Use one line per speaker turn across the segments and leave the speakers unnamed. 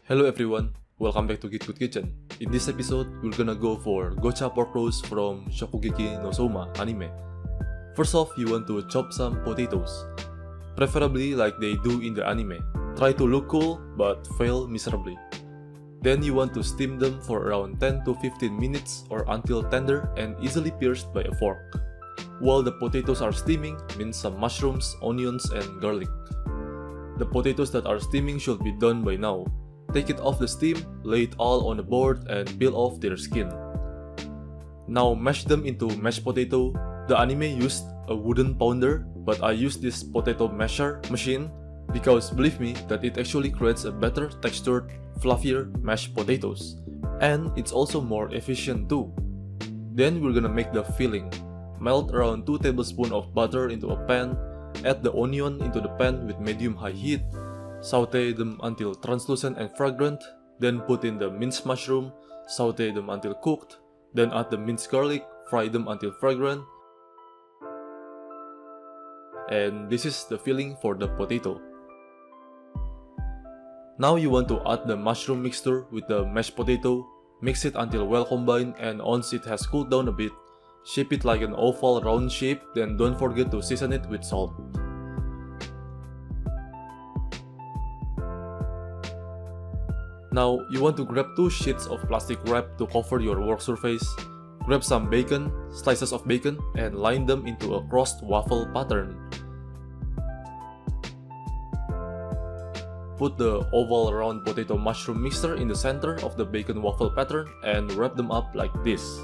Hello everyone, welcome back to GitGud's Kitchen. In this episode, we're gonna go for gocha pork roast from Shokugeki no Soma anime. First off, you want to chop some potatoes, preferably like they do in the anime. Try to look cool, but fail miserably. Then you want to steam them for around 10 to 15 minutes or until tender and easily pierced by a fork. While the potatoes are steaming, mince some mushrooms, onions, and garlic. The potatoes that are steaming should be done by now. Take it off the steam, lay it all on a board, and peel off their skin. Now mash them into mashed potato. The anime used a wooden pounder, but I used this potato masher machine because believe me that it actually creates a better textured, fluffier mashed potatoes. And it's also more efficient too. Then we're gonna make the filling. Melt around 2 tablespoons of butter into a pan, add the onion into the pan with medium-high heat, saute them until translucent and fragrant, then put in the minced mushroom, saute them until cooked, then add the minced garlic, fry them until fragrant. And this is the filling for the potato. Now you want to add the mushroom mixture with the mashed potato, mix it until well combined, and once it has cooled down a bit, shape it like an oval round shape, then don't forget to season it with salt. Now, you want to grab 2 sheets of plastic wrap to cover your work surface, grab some bacon, slices of bacon, and line them into a crossed waffle pattern. Put the oval round potato mushroom mixture in the center of the bacon waffle pattern and wrap them up like this.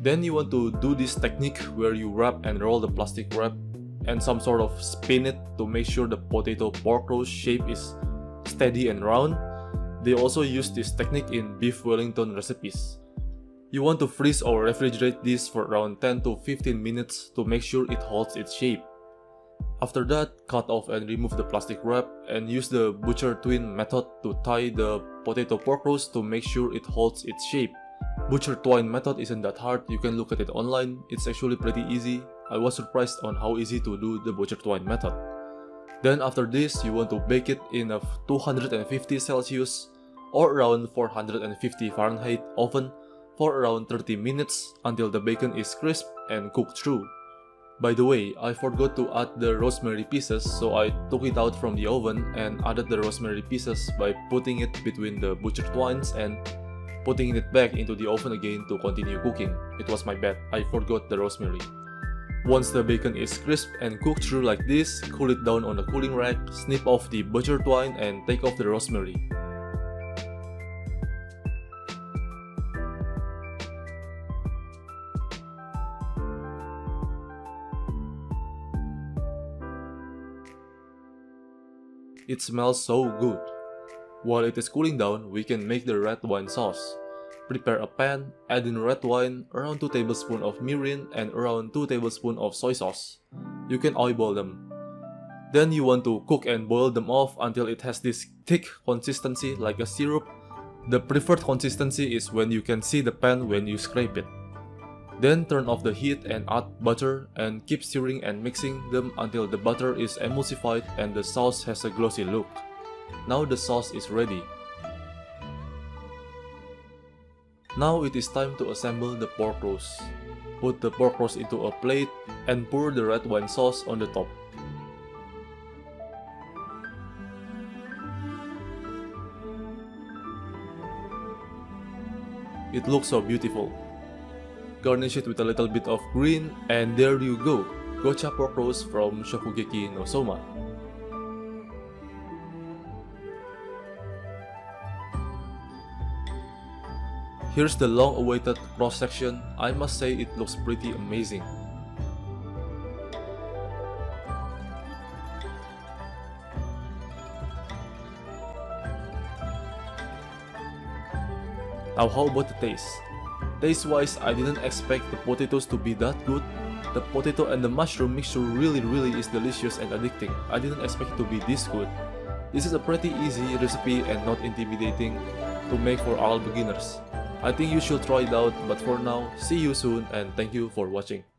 Then you want to do this technique where you wrap and roll the plastic wrap and some sort of spin it to make sure the potato pork roast shape is steady and round. They also use this technique in beef Wellington recipes. You want to freeze or refrigerate this for around 10 to 15 minutes to make sure it holds its shape. After that, cut off and remove the plastic wrap and use the butcher twin method to tie the potato pork roast to make sure it holds its shape. Butcher twine method isn't that hard, you can look at it online, it's actually pretty easy. I was surprised on how easy to do the butcher twine method. Then after this, you want to bake it in a 250 Celsius or around 450 Fahrenheit oven for around 30 minutes until the bacon is crisp and cooked through. By the way, I forgot to add the rosemary pieces, so I took it out from the oven and added the rosemary pieces by putting it between the butcher twines and putting it back into the oven again to continue cooking. It was my bad, I forgot the rosemary. Once the bacon is crisp and cooked through like this, cool it down on a cooling rack, snip off the butcher twine and take off the rosemary. It smells so good. While it is cooling down, we can make the red wine sauce. Prepare a pan, add in red wine, around 2 tablespoons of mirin and around 2 tablespoons of soy sauce. You can eyeball them. Then you want to cook and boil them off until it has this thick consistency like a syrup. The preferred consistency is when you can see the pan when you scrape it. Then turn off the heat and add butter and keep stirring and mixing them until the butter is emulsified and the sauce has a glossy look. Now the sauce is ready. Now it is time to assemble the pork roast. Put the pork roast into a plate and pour the red wine sauce on the top. It looks so beautiful. Garnish it with a little bit of green and there you go, gocha pork roast from Shokugeki no Soma. Here's the long-awaited cross-section. I must say it looks pretty amazing. Now how about the taste? Taste-wise, I didn't expect the potatoes to be that good. The potato and the mushroom mixture really is delicious and addicting. I didn't expect it to be this good. This is a pretty easy recipe and not intimidating to make for all beginners. I think you should try it out, but for now, see you soon and thank you for watching.